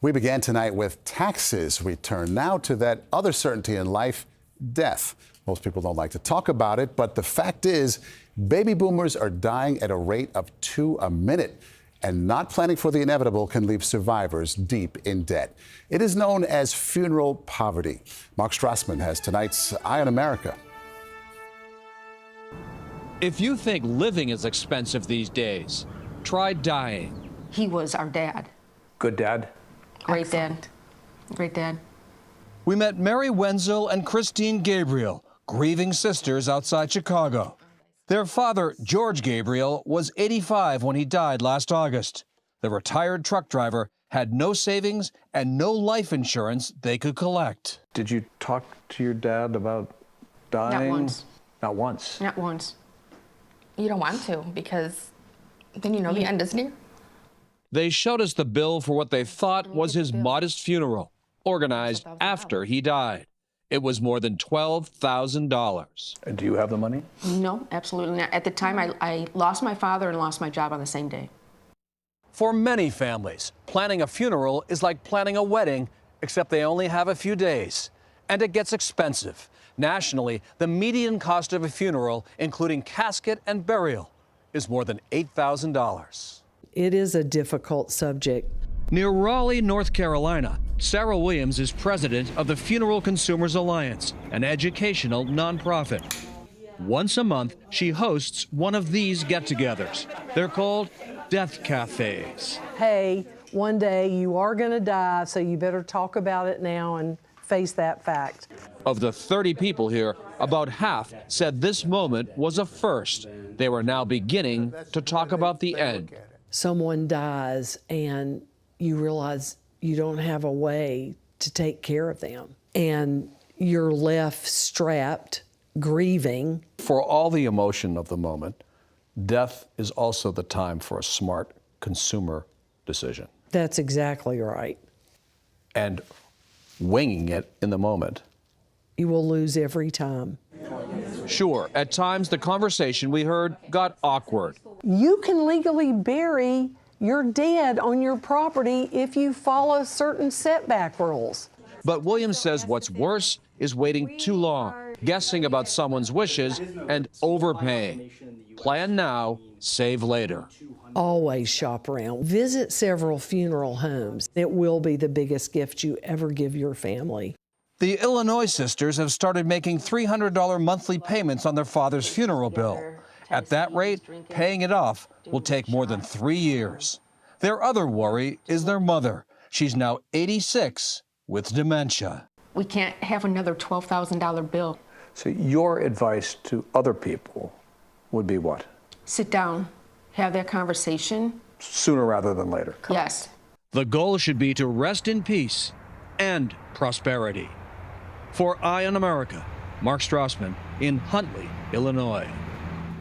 We began tonight with taxes. We turn now to that other certainty in life, death. Most people don't like to talk about it, but the fact is, baby boomers are dying at a rate of 2 a minute. And not planning for the inevitable can leave survivors deep in debt. It is known as funeral poverty. Mark Strassmann has tonight's Eye on America. If you think living is expensive these days, try dying. He was our dad. Good dad. Great dad. Great dad. We met Mary Wenzel and Christine Gabriel, grieving sisters outside Chicago. Their father, George Gabriel, was 85 when he died last August. The retired truck driver had no savings and no life insurance they could collect. Did you talk to your dad about dying? Not once. Not once? Not once. You don't want to, because then you know the end is near. They showed us the bill for what they thought was his modest funeral, organized after he died. It was more than $12,000. And do you have the money? No, absolutely not. At the time, I lost my father and lost my job on the same day. For many families, planning a funeral is like planning a wedding, except they only have a few days. And it gets expensive. Nationally, the median cost of a funeral, including casket and burial, is more than $8,000. It is a difficult subject. Near Raleigh, North Carolina, Sarah Williams is president of the Funeral Consumers Alliance, an educational nonprofit. Once a month, she hosts one of these get-togethers. They're called death cafes. Hey, one day you are going to die, so you better talk about it now and face that fact. Of the 30 people here, about half said this moment was a first. They were now beginning to talk about the end. Someone dies and you realize you don't have a way to take care of them. And you're left strapped, grieving. For all the emotion of the moment, death is also the time for a smart consumer decision. That's exactly right. And winging it in the moment. You will lose every time. Sure, at times the conversation we heard got awkward. You can legally bury your dead on your property if you follow certain setback rules. But Williams says what's worse is waiting too long, guessing about someone's wishes and overpaying. Plan now, save later. Always shop around. Visit several funeral homes. It will be the biggest gift you ever give your family. The Illinois sisters have started making $300 monthly payments on their father's funeral bill. At that rate, paying it off will take more than 3 years. Their other worry is their mother. She's now 86 with dementia. We can't have another $12,000 bill. So your advice to other people would be what? Sit down, have that conversation. Sooner rather than later. Yes. The goal should be to rest in peace and prosperity. For Eye on America, Mark Strassmann in Huntley, Illinois.